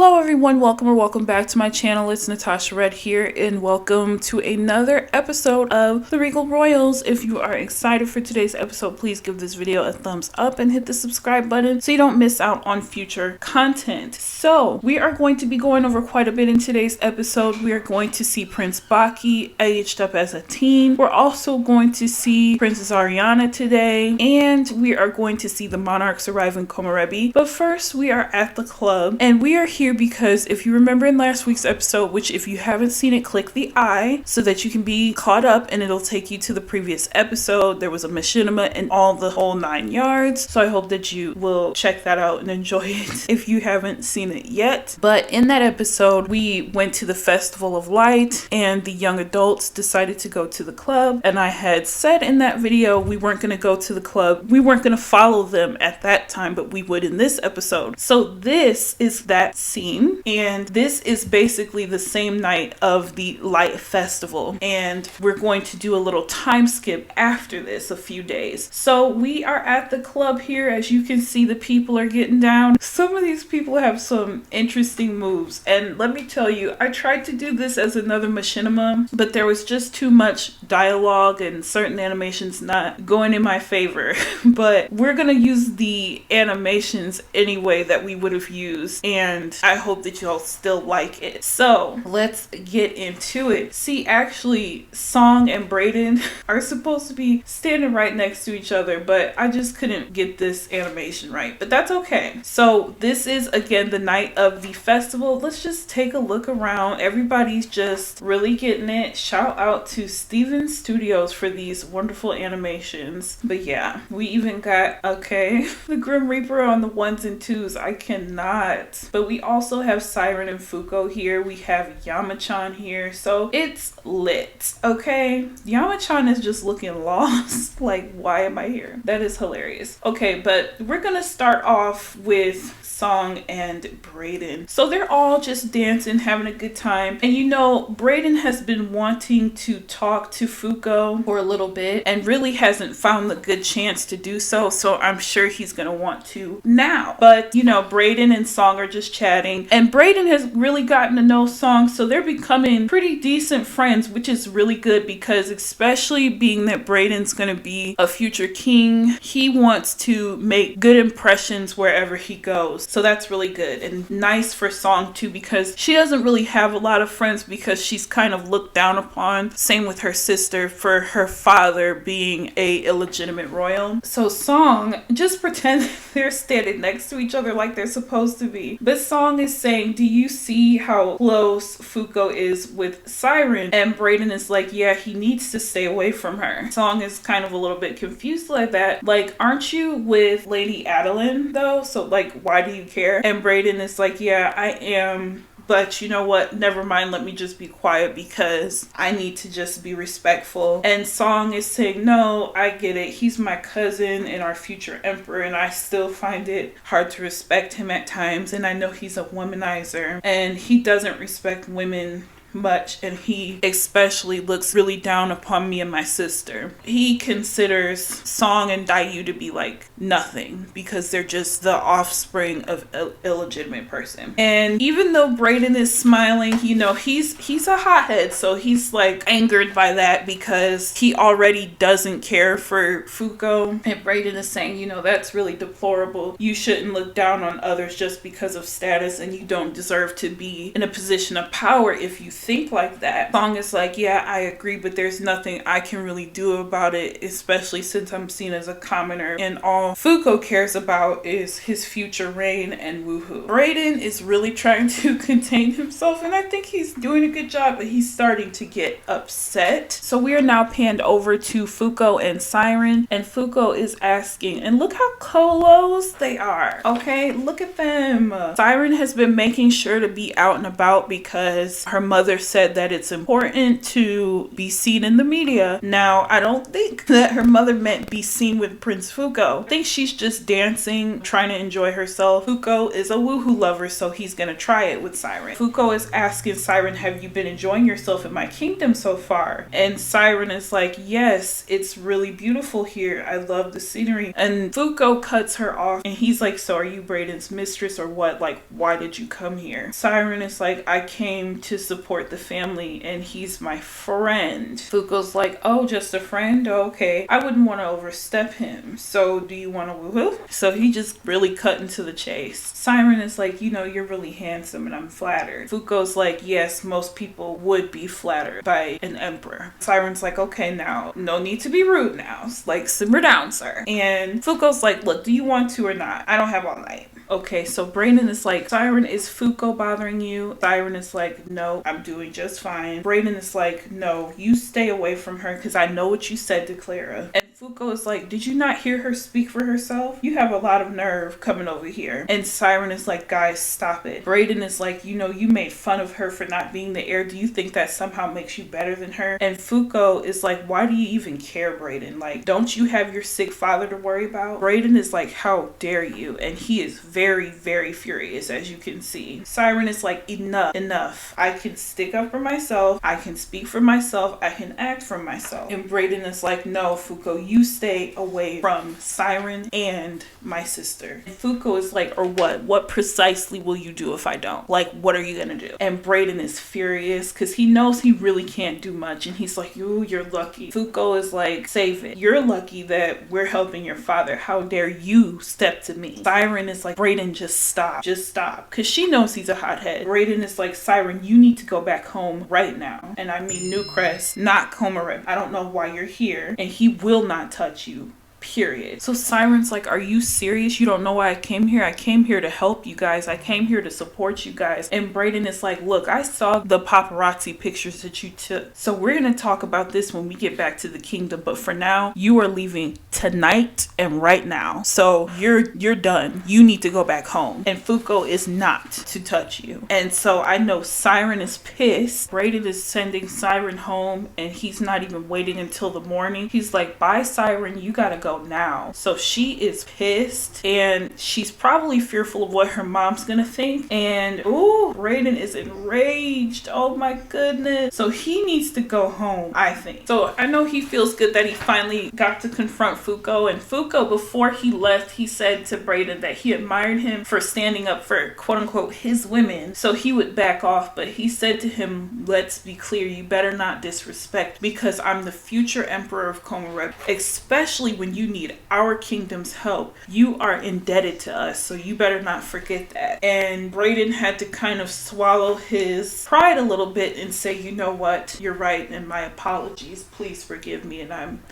Hello everyone, welcome back to my channel. It's Natasha Red here and welcome to another episode of the Regal Royals. If you are excited for today's episode, please give this video a thumbs up and hit the subscribe button so you don't miss out on future content. So we are going to be going over quite a bit in today's episode. We are going to see Prince Baki aged up as a teen. We're also going to see Princess Ariana today, and we are going to see the monarchs arrive in Komorebi. But first, we are at the club, and we are here because if you remember in last week's episode, which if you haven't seen it, click the I so that you can be caught up and it'll take you to the previous episode. There was a machinima and all the whole 9 yards. So I hope that you will check that out and enjoy it if you haven't seen it yet. But in that episode, we went to the Festival of Light and the young adults decided to go to the club. And I had said in that video, we weren't going to go to the club. We weren't going to follow them at that time, but we would in this episode. So this is that scene, and this is basically the same night of the Light Festival, and we're going to do a little time skip after this, a few days. So we are at the club here. As you can see, the people are getting down. Some of these people have some interesting moves, and let me tell you, I tried to do this as another machinima, but there was just too much dialogue and certain animations not going in my favor. But we're gonna use the animations anyway that we would have used, and I hope that y'all still like it. So let's get into it. See, actually, Song and Brayden are supposed to be standing right next to each other, but I just couldn't get this animation right, but that's okay. So this is again the night of the festival. Let's just take a look around. Everybody's just really getting it. Shout out to Steven Studios for these wonderful animations. But yeah, we even got, okay, the Grim Reaper on the 1s and 2s. I cannot. But we also have Siren and Fuko here. We have Yamachan here. So it's lit, okay? Yamachan is just looking lost. Like, why am I here? That is hilarious. Okay, but we're gonna start off with Song and Brayden. So they're all just dancing, having a good time. And you know, Brayden has been wanting to talk to Fuko for a little bit and really hasn't found the good chance to do so. So I'm sure he's gonna want to now. But you know, Brayden and Song are just chatting, and Brayden has really gotten to know Song, so they're becoming pretty decent friends, which is really good because, especially being that Brayden's gonna be a future king, he wants to make good impressions wherever he goes. So that's really good and nice for Song too, because she doesn't really have a lot of friends because she's kind of looked down upon. Same with her sister for her father being a illegitimate royal. So Song, just pretend they're standing next to each other like they're supposed to be. But Song is saying, do you see how close Fuko is with Siren? And Brayden is like, yeah, he needs to stay away from her. Song is kind of a little bit confused like that. Like, aren't you with Lady Adeline though? So like, why do you care? And Brayden is like, yeah, I am. But you know what? Never mind. Let me just be quiet because I need to just be respectful. And Song is saying, no, I get it. He's my cousin and our future emperor, and I still find it hard to respect him at times. And I know he's a womanizer and he doesn't respect women much, and he especially looks really down upon me and my sister. He considers Song and Dayu to be like nothing because they're just the offspring of an illegitimate person. And even though Brayden is smiling, you know, he's a hothead, so he's like angered by that because he already doesn't care for Fuko. And Brayden is saying, you know, that's really deplorable. You shouldn't look down on others just because of status, and you don't deserve to be in a position of power if you think like that. Song is like, yeah, I agree, but there's nothing I can really do about it, especially since I'm seen as a commoner and all Fuko cares about is his future reign and woohoo. Brayden is really trying to contain himself, and I think he's doing a good job, but he's starting to get upset. So we are now panned over to Fuko and Siren, and Fuko is asking, and look how close they are, okay? Look at them. Siren has been making sure to be out and about because her mother mother said that it's important to be seen in the media. Now, I don't think that her mother meant be seen with Prince Fuko. I think she's just dancing, trying to enjoy herself. Fuko is a woohoo lover, so he's gonna try it with Siren. Fuko is asking Siren, have you been enjoying yourself in my kingdom so far? And Siren is like, yes, it's really beautiful here. I love the scenery. And Fuko cuts her off and he's like, so are you Brayden's mistress or what? Like, why did you come here? Siren is like, I came to support the family and he's my friend. Fuko's like, oh, just a friend? Okay. I wouldn't want to overstep him. So do you want to woohoo? So he just really cut into the chase. Siren is like, you know, you're really handsome and I'm flattered. Fuko's like, yes, most people would be flattered by an emperor. Siren's like, okay, now, no need to be rude now. It's like, simmer down, sir. And Fuko's like, look, do you want to or not? I don't have all night. Okay, so Brayden is like, Siren, is Fuko bothering you? Siren is like, no, I'm doing just fine. Brayden is like, no, you stay away from her because I know what you said to Clara. And Fuko is like, did you not hear her speak for herself? You have a lot of nerve coming over here. And Siren is like, guys, stop it. Brayden is like, you know, you made fun of her for not being the heir. Do you think that somehow makes you better than her? And Fuko is like, why do you even care, Brayden? Like, don't you have your sick father to worry about? Brayden is like, how dare you? And he is very, very furious, as you can see. Siren is like, enough. I can stick up for myself. I can speak for myself. I can act for myself. And Brayden is like, no, Fuko, you stay away from Siren and my sister. And Fuko is like, or what? What precisely will you do if I don't? Like, what are you gonna do? And Brayden is furious because he knows he really can't do much. And he's like, ooh, you're lucky. Fuko is like, save it. You're lucky that we're helping your father. How dare you step to me? Siren is like, Brayden, just stop. Just stop. Because she knows he's a hothead. Brayden is like, Siren, you need to go back home right now. And I mean Newcrest, not Comarep. I don't know why you're here. And he will not touch you. Period. So Siren's like, are you serious? You don't know why I came here? I came here to help you guys. I came here to support you guys. And Brayden is like, look, I saw the paparazzi pictures that you took. So we're going to talk about this when we get back to the kingdom. But for now, you are leaving tonight and right now. So you're done. You need to go back home. And Fuko is not to touch you. And so I know Siren is pissed. Brayden is sending Siren home and he's not even waiting until the morning. He's like, bye, Siren. You got to go now. So she is pissed and she's probably fearful of what her mom's gonna think. And ooh, Brayden is enraged. Oh my goodness. So he needs to go home, I think. So I know he feels good that he finally got to confront Fuko. And Fuko, before he left, he said to Brayden that he admired him for standing up for quote unquote his women, so he would back off. But he said to him, let's be clear, you better not disrespect because I'm the future emperor of Comarep, especially when you need our kingdom's help. You are indebted to us, so you better not forget that. And Brayden had to kind of swallow his pride a little bit and say, you know what, you're right, and my apologies, please forgive me, and I'm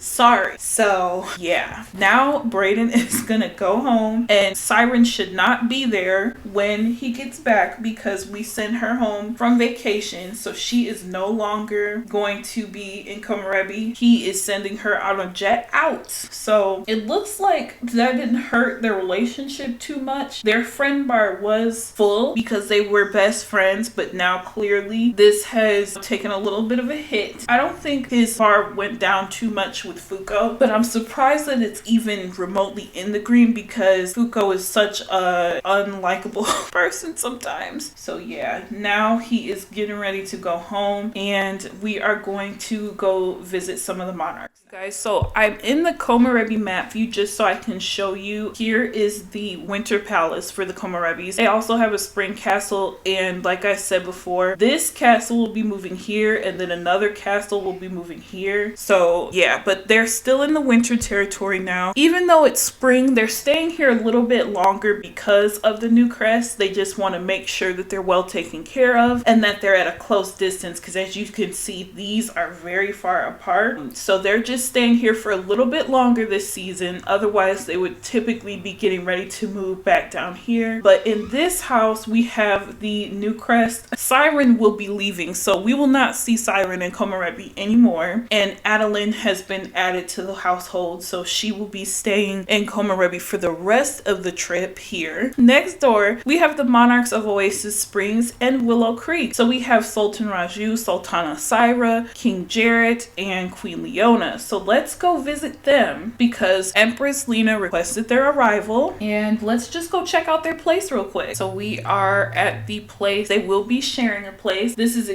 sorry. So yeah, now Brayden is gonna go home and Siren should not be there when he gets back because we send her home from vacation, so she is no longer going to be in Komarebi. He is sending her on a jet out. So it looks like that didn't hurt their relationship too much. Their friend bar was full because they were best friends, but now clearly this has taken a little bit of a hit. I don't think his bar went down too much with Fuko, but I'm surprised that it's even remotely in the green because Fuko is such a unlikable person sometimes. So yeah, now he is getting ready to go home and we are going to go visit some of the monarchs. Guys, so I'm in the Komarebi map view just so I can show you. Here is the winter palace for the Komarebis. They also have a spring castle, and like I said before, this castle will be moving here and then another castle will be moving here. So yeah, but they're still in the winter territory now. Even though it's spring, they're staying here a little bit longer because of the new crest. They just want to make sure that they're well taken care of and that they're at a close distance, because as you can see, these are very far apart. So they're just staying here for a little bit longer this season. Otherwise, they would typically be getting ready to move back down here. But in this house, we have the new crest. Siren will be leaving, so we will not see Siren and Komarebi anymore. And Adeline has been been added to the household, so she will be staying in Komorebi for the rest of the trip here. Next door, we have the monarchs of Oasis Springs and Willow Creek. So we have Sultan Raju, Sultana Syra, King Jarrett, and Queen Leona. So let's go visit them because Empress Lena requested their arrival, and let's just go check out their place real quick. So we are at the place. They will be sharing a place. This is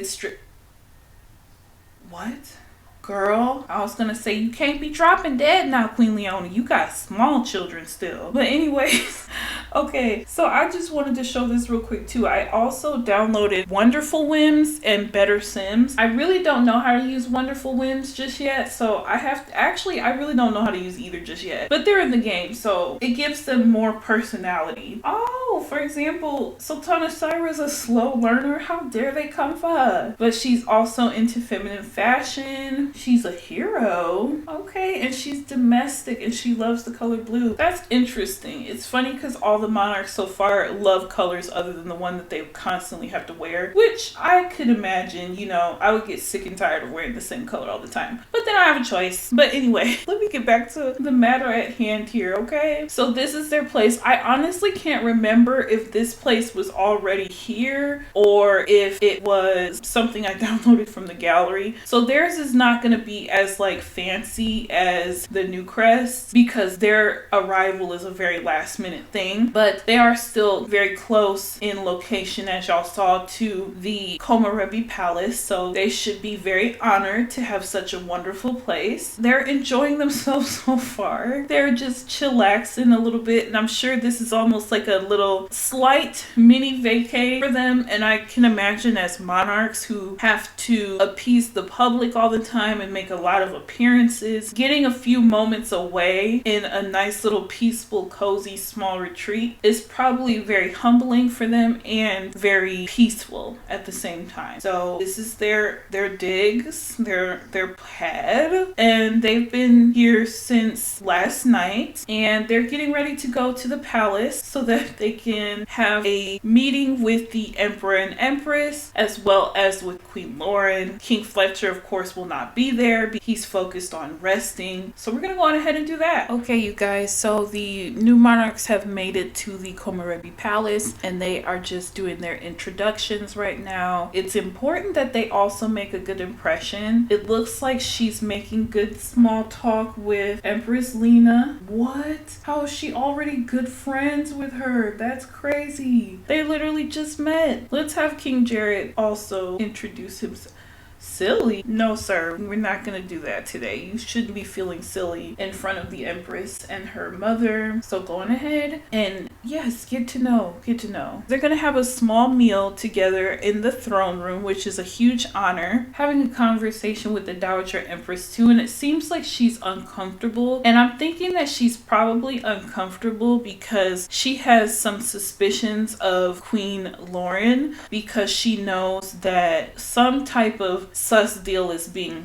what? Girl, I was gonna say you can't be dropping dead now, Queen Leona. You got small children still. But anyways, okay, so I just wanted to show this real quick too. I also downloaded Wonderful Whims and Better Sims. I really don't know how to use Wonderful Whims just yet, so I really don't know how to use either just yet. But they're in the game, so it gives them more personality. Oh, for example, Sultana Syra is a slow learner. How dare they come for her? But she's also into feminine fashion. She's a hero. Okay, and she's domestic and she loves the color blue. That's interesting. It's funny because all the monarchs so far love colors other than the one that they constantly have to wear, which I could imagine, you know, I would get sick and tired of wearing the same color all the time. But then I have a choice. But anyway, let me get back to the matter at hand here, okay? So this is their place. I honestly can't remember if this place was already here or if it was something I downloaded from the gallery. So theirs is not going to be as like fancy as the New Crest because their arrival is a very last minute thing, but they are still very close in location, as y'all saw, to the Komorebi Palace, so they should be very honored to have such a wonderful place. They're enjoying themselves so far. They're just chillaxing a little bit, and I'm sure this is almost like a little slight mini vacay for them, and I can imagine as monarchs who have to appease the public all the time and make a lot of appearances, getting a few moments away in a nice little peaceful, cozy, small retreat is probably very humbling for them and very peaceful at the same time. So this is their digs, their pad, and they've been here since last night, and they're getting ready to go to the palace so that they can have a meeting with the Emperor and Empress as well as with Queen Lauren. King Fletcher, of course, will not be there. He's focused on resting. So we're gonna go on ahead and do that. Okay, you guys, so the new monarchs have made it to the Komorebi Palace and they are just doing their introductions right now. It's important that they also make a good impression. It looks like she's making good small talk with Empress Lena. What? How is she already good friends with her? That's crazy. They literally just met. Let's have King Jarrett also introduce himself. Silly? No, sir. We're not going to do that today. You shouldn't be feeling silly in front of the Empress and her mother. So go on ahead and yes, get to know. They're going to have a small meal together in the throne room, which is a huge honor. Having a conversation with the Dowager Empress too, and it seems like she's uncomfortable. And I'm thinking that she's probably uncomfortable because she has some suspicions of Queen Lauren because she knows that some type of sus deal is being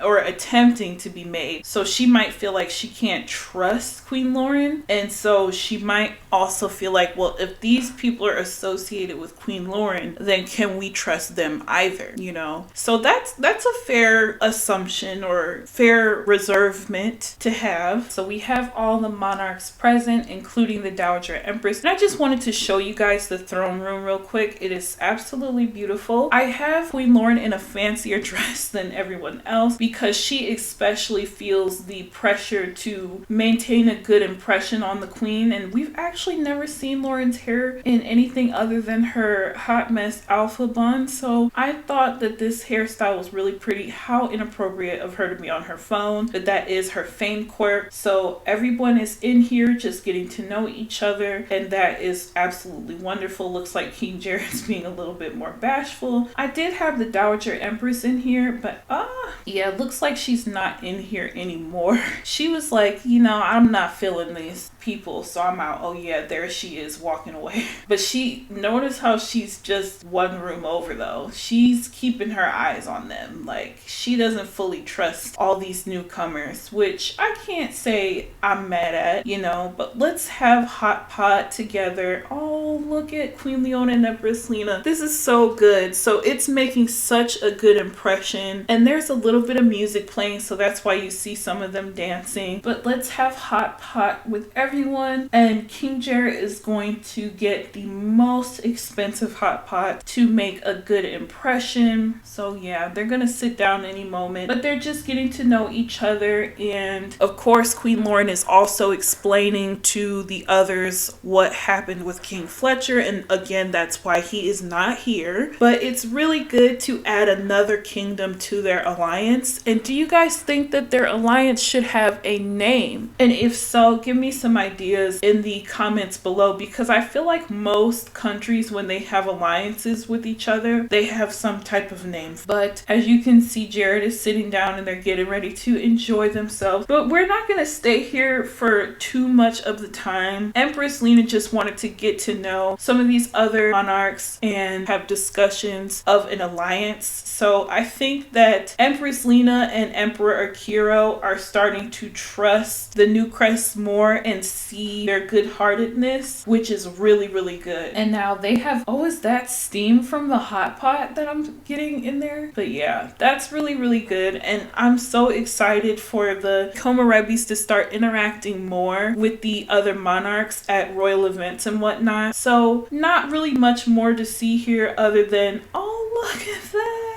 or attempting to be made. So she might feel like she can't trust Queen Lauren. And so she might also feel like, well, if these people are associated with Queen Lauren, then can we trust them either, you know? So that's a fair assumption or fair reservement to have. So we have all the monarchs present, including the Dowager Empress. And I just wanted to show you guys the throne room real quick. It is absolutely beautiful. I have Queen Lauren in a fancier dress than everyone else because she especially feels the pressure to maintain a good impression on the queen, and we've actually never seen Lauren's hair in anything other than her hot mess alpha bun. So I thought that this hairstyle was really pretty. How inappropriate of her to be on her phone, but that is her fame quirk. So everyone is in here just getting to know each other, and that is absolutely wonderful. Looks like King Jarrett's being a little bit more bashful. I did have the Dowager Empress in here, but yeah, it looks like she's not in here anymore. She was like, you know, I'm not feeling these people, so I'm out. Oh yeah, there she is walking away. But notice how she's just one room over though. She's keeping her eyes on them. Like, she doesn't fully trust all these newcomers, which I can't say I'm mad at, you know, but let's have hot pot together. Oh, look at Queen Leona and Empress Lena. This is so good. So it's making such a good impression. And there's a little bit of music playing, so that's why you see some of them dancing. But let's have hot pot with everyone, and King Jared is going to get the most expensive hot pot to make a good impression. So yeah, they're gonna sit down any moment, but they're just getting to know each other. And of course, Queen Lauren is also explaining to the others what happened with King Fletcher, and again, that's why he is not here. But it's really good to add another kingdom to their alliance. And do you guys think that their alliance should have a name? And if so, give me some ideas in the comments below, because I feel like most countries, when they have alliances with each other, they have some type of name. But as you can see, Jared is sitting down and they're getting ready to enjoy themselves. But we're not going to stay here for too much of the time. Empress Lena just wanted to get to know some of these other monarchs and have discussions of an alliance. So I think that Empress Lena and Emperor Akiro are starting to trust the new Crest more and see their good-heartedness, which is really, really good. And now they have, oh, is that steam from the hot pot that I'm getting in there? But yeah, that's really, really good. And I'm so excited for the Komarebis to start interacting more with the other monarchs at royal events and whatnot. So not really much more to see here other than, oh, look at that.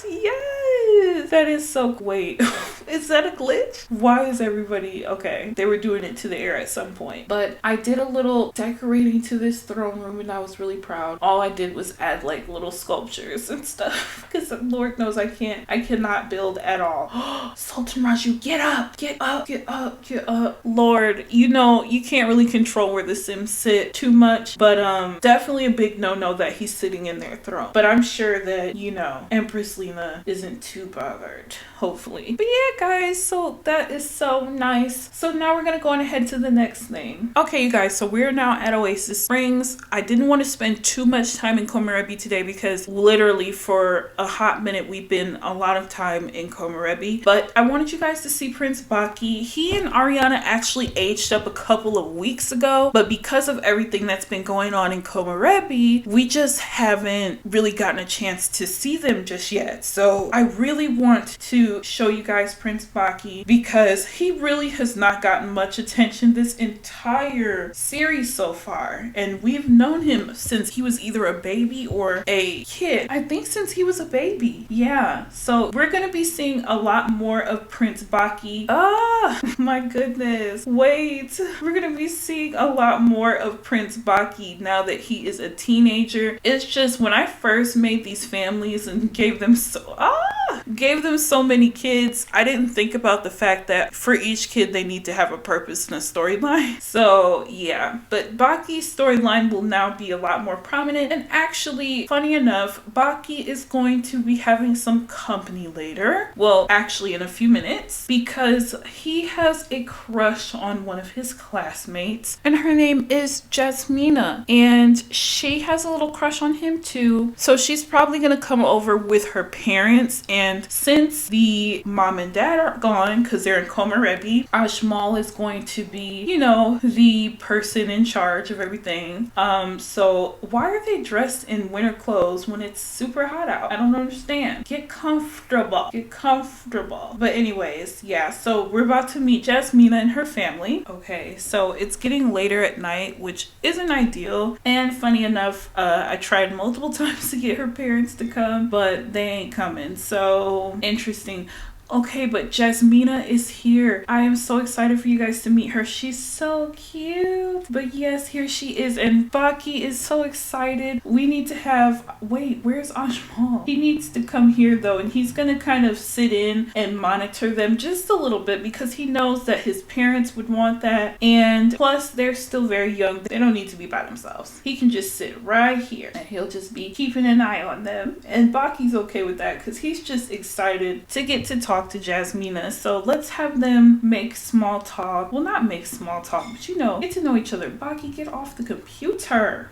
Yes, that is so, wait, is that a glitch? Why is everybody, okay, they were doing it to the air at some point. But I did a little decorating to this throne room and I was really proud. All I did was add like little sculptures and stuff, because Lord knows I cannot build at all. Sultan Raju, get up, get up, get up, get up. Lord, you know, you can't really control where the Sims sit too much, but definitely a big no-no that he's sitting in their throne. But I'm sure that, you know, Empress Lena isn't too bothered, hopefully. But yeah, guys, so that is so nice. So now we're gonna go on ahead to the next thing. Okay, you guys, so we're now at Oasis Springs. I didn't want to spend too much time in Komarebi today because literally for a hot minute we've been a lot of time in Komarebi, but I wanted you guys to see Prince Baki. He and Ariana actually aged up a couple of weeks ago, but because of everything that's been going on in Komarebi, we just haven't really gotten a chance to see them just yet. So I really want to show you guys Prince Baki because he really has not gotten much attention this entire series so far, and we've known him since he was either a baby or a kid. I think since he was a baby. Yeah, so we're gonna be seeing a lot more of Prince Baki. Ah, my goodness, wait, we're gonna be seeing a lot more of Prince Baki now that he is a teenager. It's just when I first made these families and gave them so many kids, I didn't think about the fact that for each kid they need to have a purpose and a storyline. So yeah, but Baki's storyline will now be a lot more prominent. And actually, funny enough, Baki is going to be having some company later. Well, actually in a few minutes, because he has a crush on one of his classmates, and her name is Jasmina, and she has a little crush on him too. So she's probably gonna come over with her parents, and since the mom and dad are gone because they're in Komarebi, Ashmal is going to be, you know, the person in charge of everything. So why are they dressed in winter clothes when it's super hot out? I don't understand. Get comfortable. Get comfortable. But anyways, yeah, so we're about to meet Jasmina and her family. Okay, so it's getting later at night, which isn't ideal. And funny enough, I tried multiple times to get her parents to come, but they ain't coming. So interesting. Okay, but Jasmina is here. I am so excited for you guys to meet her. She's so cute. But yes, here she is. And Baki is so excited. We need to have... Wait, where's Ashmal? He needs to come here though. And he's going to kind of sit in and monitor them just a little bit because he knows that his parents would want that. And plus, they're still very young. They don't need to be by themselves. He can just sit right here and he'll just be keeping an eye on them. And Baki's okay with that because he's just excited to get to talk talk to Jasmina. So let's have them make small talk. Well, not make small talk, but you know, get to know each other. Baki, get off the computer.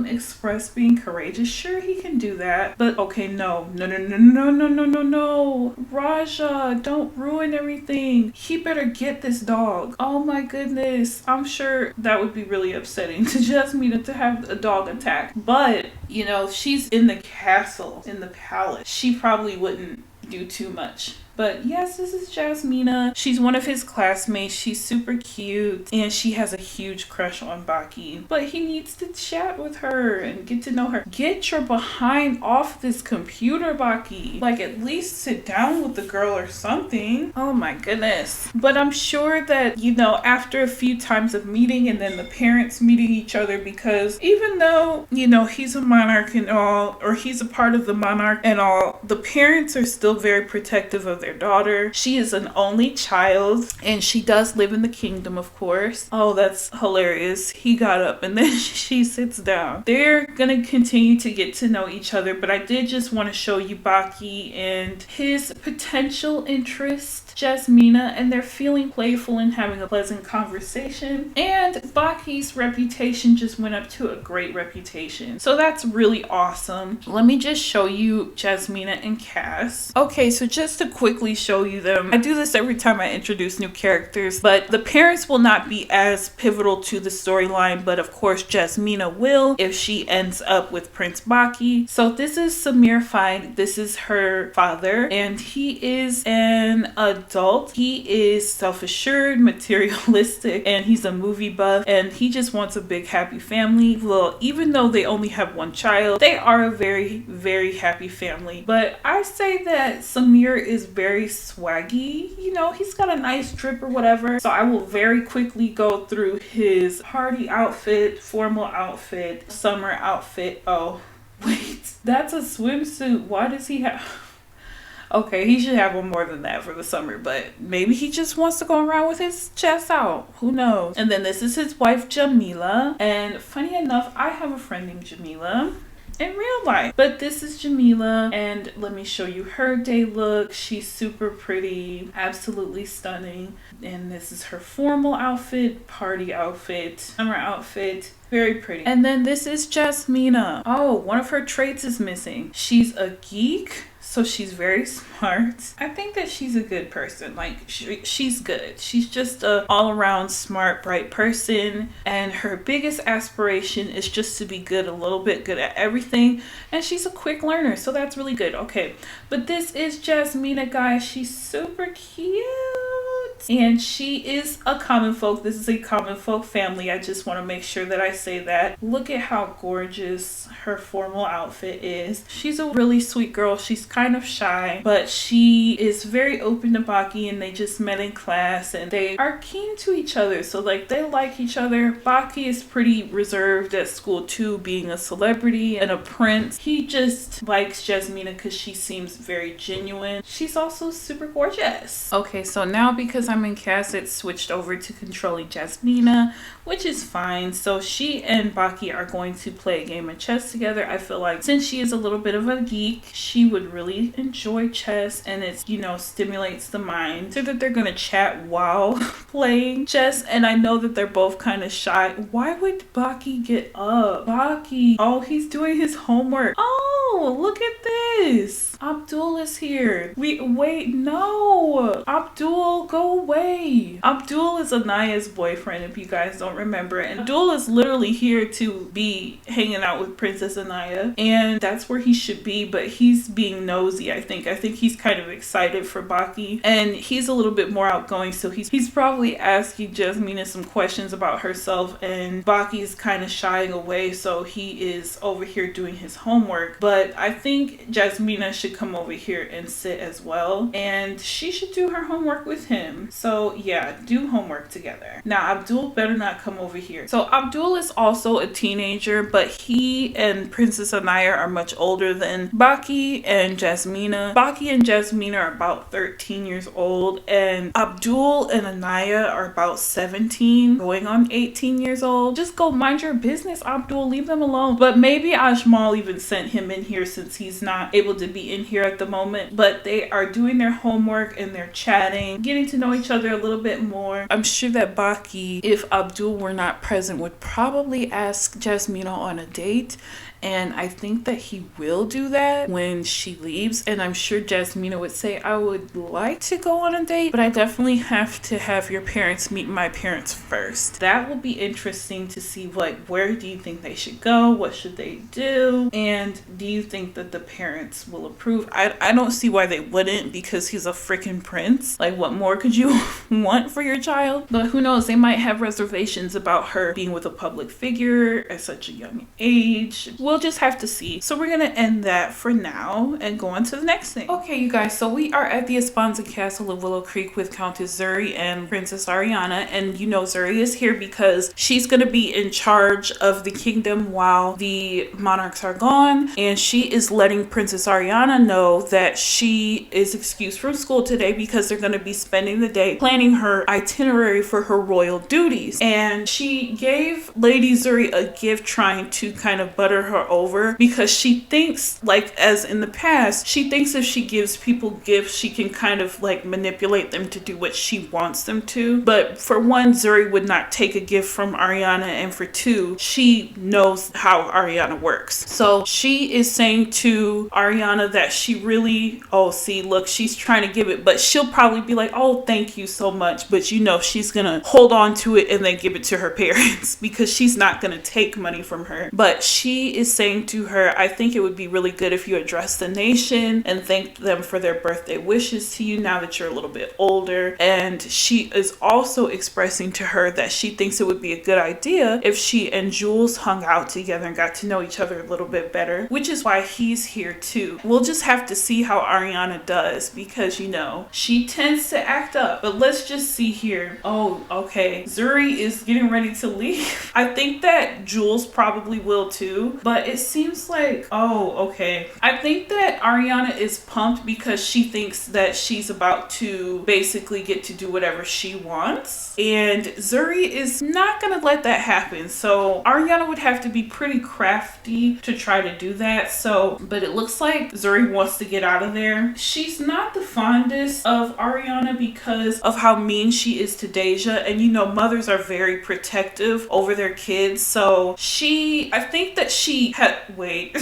Express being courageous. Sure, he can do that. But okay, no. Raja, don't ruin everything. He better get this dog. Oh my goodness. I'm sure that would be really upsetting to Jasmina to have a dog attack. But, you know, she's in the castle, in the palace. She probably wouldn't do too much. But yes, this is Jasmina. She's one of his classmates. She's super cute and she has a huge crush on Baki. But he needs to chat with her and get to know her. Get your behind off this computer, Baki. Like, at least sit down with the girl or something. Oh my goodness. But I'm sure that, you know, after a few times of meeting and then the parents meeting each other, because even though, you know, he's a monarch and all, or he's a part of the monarch and all, the parents are still very protective of their daughter. She is an only child and she does live in the kingdom, of course. Oh, that's hilarious. He got up and then she sits down. They're gonna continue to get to know each other, but I did just want to show you Baki and his potential interest, Jasmina, and they're feeling playful and having a pleasant conversation. And Baki's reputation just went up to a great reputation. So that's really awesome. Let me just show you Jasmina and Cass. Okay, so just to quickly show you them. I do this every time I introduce new characters, but the parents will not be as pivotal to the storyline, but of course Jasmina will if she ends up with Prince Baki. So this is Samir Fine. This is her father, and he is an adult. He is self-assured, materialistic, and he's a movie buff, and he just wants a big happy family. Well, even though they only have one child, they are a very, very happy family. But I say that Samir is very swaggy. You know, he's got a nice drip or whatever. So I will very quickly go through his party outfit, formal outfit, summer outfit. Oh, wait, that's a swimsuit. Why does he have... Okay, he should have one more than that for the summer, but maybe he just wants to go around with his chest out. Who knows? And then this is his wife, Jamila. And funny enough, I have a friend named Jamila in real life. But this is Jamila, and let me show you her day look. She's super pretty, absolutely stunning. And this is her formal outfit, party outfit, summer outfit. Very pretty. And then this is Jasmina. Oh, one of her traits is missing. She's a geek. So she's very smart. I think that she's a good person. Like, she's good. She's just a all-around smart, bright person. And her biggest aspiration is just to be good, a little bit good at everything. And she's a quick learner. So that's really good. Okay. But this is Jasmina, guys. She's super cute. And she is a common folk. This is a common folk family. I just want to make sure that I say that. Look at how gorgeous her formal outfit is. She's a really sweet girl. She's kind of shy, but she is very open to Baki, and they just met in class and they are keen to each other. So like, they like each other. Baki is pretty reserved at school too, being a celebrity and a prince. He just likes Jasmina because she seems very genuine. She's also super gorgeous. Okay, so now because I'm in cast, it's switched over to controlling Jasmina, which is fine. So she and Baki are going to play a game of chess together. I feel like since she is a little bit of a geek, she would really enjoy chess, and it's, you know, stimulates the mind. So that they're gonna chat while playing chess, and I know that they're both kind of shy. Why would Baki get up? Baki, oh, he's doing his homework. Oh, look at this. Abdul is here. Wait, no. Abdul, go away. Abdul is Anaya's boyfriend, if you guys don't remember. And Abdul is literally here to be hanging out with Princess Anaya, and that's where he should be, but he's being nosy, I think. I think he's kind of excited for Baki, and he's a little bit more outgoing, so he's probably asking Jasmina some questions about herself, and Baki is kind of shying away, so he is over here doing his homework. But I think Jasmina should come over here and sit as well, and she should do her homework with him. So yeah, do homework together. Now Abdul better not come over here. So Abdul is also a teenager, but he and Princess Anaya are much older than Baki and Jasmina. Baki and Jasmina are about 13 years old, and Abdul and Anaya are about 17 going on 18 years old. Just go mind your business, Abdul. Leave them alone. But maybe Ajmal even sent him in here since he's not able to be in here at the moment, but they are doing their homework and they're chatting, getting to know each other a little bit more. I'm sure that Baki, if Abdul were not present, would probably ask Jasmina on a date. And I think that he will do that when she leaves. And I'm sure Jasmina would say, I would like to go on a date, but I definitely have to have your parents meet my parents first. That will be interesting to see, like, where do you think they should go? What should they do? And do you think that the parents will approve? I don't see why they wouldn't, because he's a freaking prince. Like, what more could you want for your child? But who knows? They might have reservations about her being with a public figure at such a young age. We'll just have to see. So we're gonna end that for now and go on to the next thing. Okay, you guys, so we are at the Esponza Castle of Willow Creek with Countess Zuri and Princess Ariana, and you know Zuri is here because she's gonna be in charge of the kingdom while the monarchs are gone, and she is letting Princess Ariana know that she is excused from school today because they're gonna be spending the day planning her itinerary for her royal duties. And she gave Lady Zuri a gift trying to kind of butter her over, because she thinks, like as in the past, she thinks if she gives people gifts, she can kind of like manipulate them to do what she wants them to. But for one, Zuri would not take a gift from Ariana, and for two, she knows how Ariana works. So she is saying to Ariana that she really, oh see, look, she's trying to give it, but she'll probably be like, oh thank you so much, but you know she's gonna hold on to it and then give it to her parents because she's not gonna take money from her. But she is saying to her, I think it would be really good if you address the nation and thank them for their birthday wishes to you now that you're a little bit older. And she is also expressing to her that she thinks it would be a good idea if she and Jules hung out together and got to know each other a little bit better, which is why he's here too. We'll just have to see how Ariana does, because you know she tends to act up. But let's just see here. Oh, okay, Zuri is getting ready to leave. I think that Jules probably will too, but it seems like, oh, okay. I think that Ariana is pumped because she thinks that she's about to basically get to do whatever she wants. And Zuri is not gonna let that happen. So Ariana would have to be pretty crafty to try to do that. So, but it looks like Zuri wants to get out of there. She's not the fondest of Ariana because of how mean she is to Deja. And you know, mothers are very protective over their kids. So I think that she had, wait.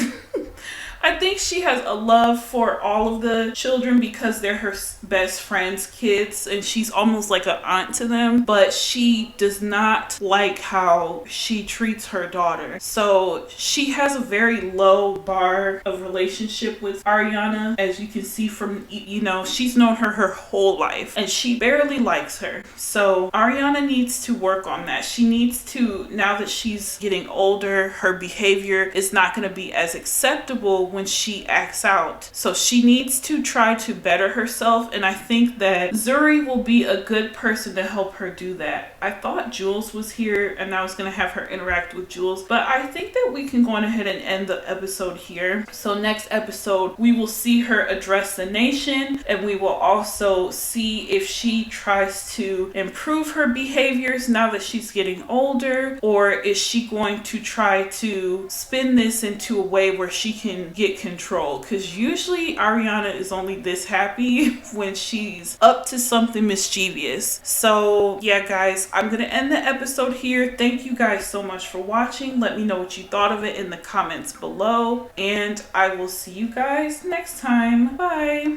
I think she has a love for all of the children because they're her best friend's kids and she's almost like an aunt to them, but she does not like how she treats her daughter. So she has a very low bar of relationship with Ariana, as you can see from, you know, she's known her whole life and she barely likes her. So Ariana needs to work on that. She needs to, now that she's getting older, her behavior is not going to be as acceptable when she acts out. So she needs to try to better herself, and I think that Zuri will be a good person to help her do that. I thought Jules was here and I was going to have her interact with Jules, but I think that we can go on ahead and end the episode here. So next episode we will see her address the nation, and we will also see if she tries to improve her behaviors now that she's getting older, or is she going to try to spin this into a way where she can get control, because usually Ariana is only this happy when she's up to something mischievous. So yeah guys, I'm gonna end the episode here. Thank you guys so much for watching. Let me know what you thought of it in the comments below, and I will see you guys next time. Bye.